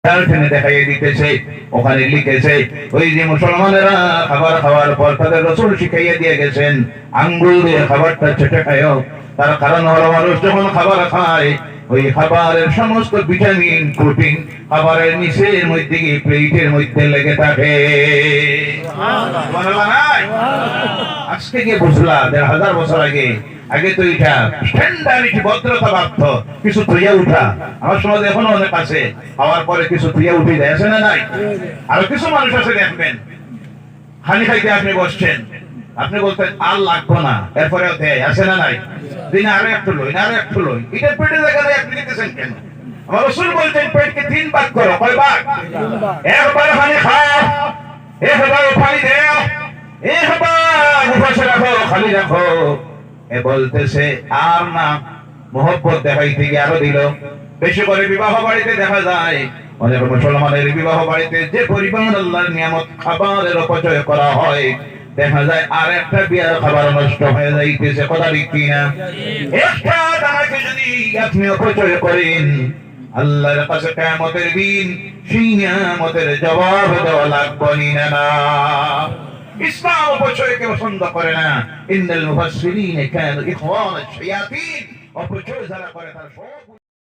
দেখাইয়ে দিতেছে, ওখানে লিখেছে ওই যে মুসলমানেরা খাবার খাওয়ার পর তাদের রাসূল শিখাইয়ে দিয়ে গেছেন আঙ্গুল দিয়ে খাবারটা চেটে খাও। তার কারণ হলো মানুষ যখন খাবার খায় ওই খাবারের সমস্ত ভিটামিন প্রোটিন খাবারের নিচের মধ্যে গিয়ে প্লেটের মধ্যে লেগে থাকে। আজকে গিয়ে বুঝলা ১৫০০ বছর আগে তো এটা স্ট্যান্ডার্ড ভদ্রতা বাধ্য কিছু তুইয়া উঠা আমার সমাজে এখনো অনেক আছে। খাওয়ার পরে কিছু তুইয়া উঠে দেয়, আছে না নাই? আরো কিছু মানুষ আছে দেখবেন খালি খাইতে আপনি বসছেন, আপনি বলতেন আর লাগবো না, এরপরেও দেয়, আছে না নাই? দিনে আরো একটু লই, আরো একটু লই, এটা পেটে জায়গা নেই, আপনি দিতেছেন কেন? আমার রাসূল বলতেন পেটকে ৩ ভাগ করো। কয় ভাগ? একবার পানি খাও, একবার পানি দেও, একবার উপাসে রাখো, খালি রাখো। এ বলতেছে আর না, মোহব্বত দেখাইতে গিয়ে আরো দিল। বেশি করে বিবাহ বাড়িতে দেখা যায় অনেক মুসলমানের বিবাহ বাড়িতে যে পরিমাণ আল্লাহর নিয়ামত খাবারের অপচয় করা হয়, দেখা যায় আর একটা বিয়ার খাবার নষ্ট হয়ে যাইতেছে। কথা ঠিক কিনা? একটা দানাকে যদি আপনি অপচয় করেন আল্লাহর কাছে কিয়ামতের দিন সেই নিয়ামতের জবাব দেওয়া লাগবে না। ইসলাম অপচয়কে পছন্দ করে না। ইন্নাল মুফাসসিরিন কানু ইখওয়ানাশ শায়াতিন। অপচয় যারা করে তারা সব